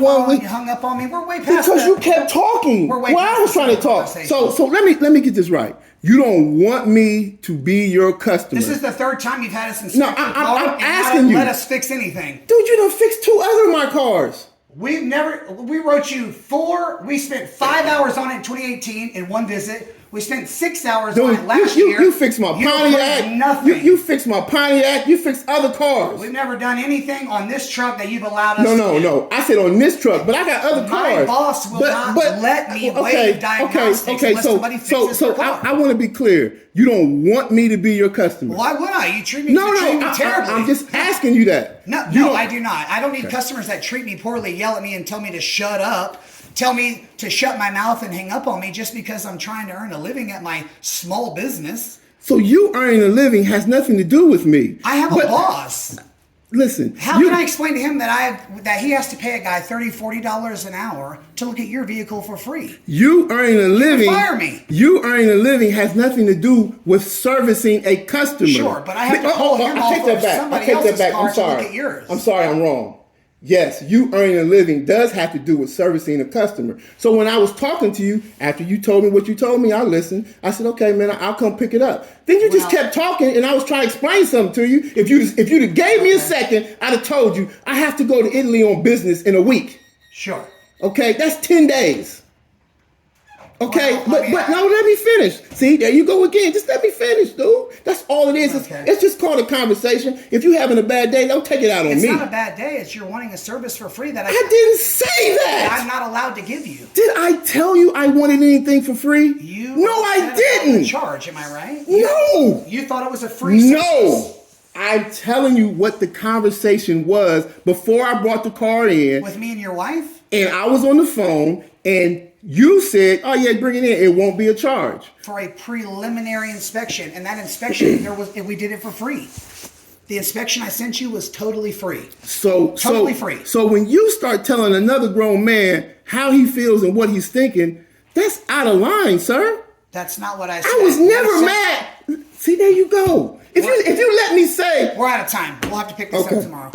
one week. You hung up on me. We're way past Because that. you kept talking. We're way Well, I was past trying to the talk. conversation. So let me get this right. You don't want me to be your customer. This is the third time you've had us inspect No, your I'm car and asking not you. let us fix anything. Dude, you done fixed 2 other of my cars. We wrote you we spent 5 hours on it in 2018 in one visit. We spent 6 hours on it last year. You fixed my Pontiac. Nothing. You fixed my Pontiac. You fixed other cars. We've never done anything on this truck that you've allowed us to do. No. I said on this truck, but I got other cars. My boss will not let me waive diagnostics unless somebody fixes the car. I want to be clear. You don't want me to be your customer. Why would I? You treat me terribly. I'm just asking you that. No, I do not. I don't need customers that treat me poorly, yell at me, and tell me to shut up. Tell me to shut my mouth and hang up on me just because I'm trying to earn a living at my small business. So you earning a living has nothing to do with me. I have a boss. Listen. How can I explain to him that he has to pay a guy $30, $40 an hour to look at your vehicle for free? You earning a living. Fire me. You earning a living has nothing to do with servicing a customer. Sure, but I have to call him off of somebody else's car to look at yours. I'm sorry, I'm wrong. Yes, you earning a living does have to do with servicing a customer. So when I was talking to you, after you told me what you told me, I listened. I said, okay, man, I'll come pick it up. Then you just kept talking, and I was trying to explain something to you. If you'd have gave me a second, I'd have told you I have to go to Italy on business in a week. Sure. Okay, that's 10 days. Okay, but no, let me finish. See, there you go again. Just let me finish, dude. That's all it is. Okay. It's just called a conversation. If you're having a bad day, don't take it out on me. It's not a bad day. It's you're wanting a service for free that I didn't say that. I'm not allowed to give you. Did I tell you I wanted anything for free? No, I didn't. Charge, am I right? No. You thought it was a free service. No. I'm telling you what the conversation was before I brought the car in. With me and your wife? And I was on the phone, and you said, oh, yeah, bring it in. It won't be a charge. For a preliminary inspection. And that inspection, we did it for free. The inspection I sent you was totally free. Totally free. So when you start telling another grown man how he feels and what he's thinking, that's out of line, sir. That's not what I said. I was never mad. See, there you go. If you let me say. We're out of time. We'll have to pick this up tomorrow.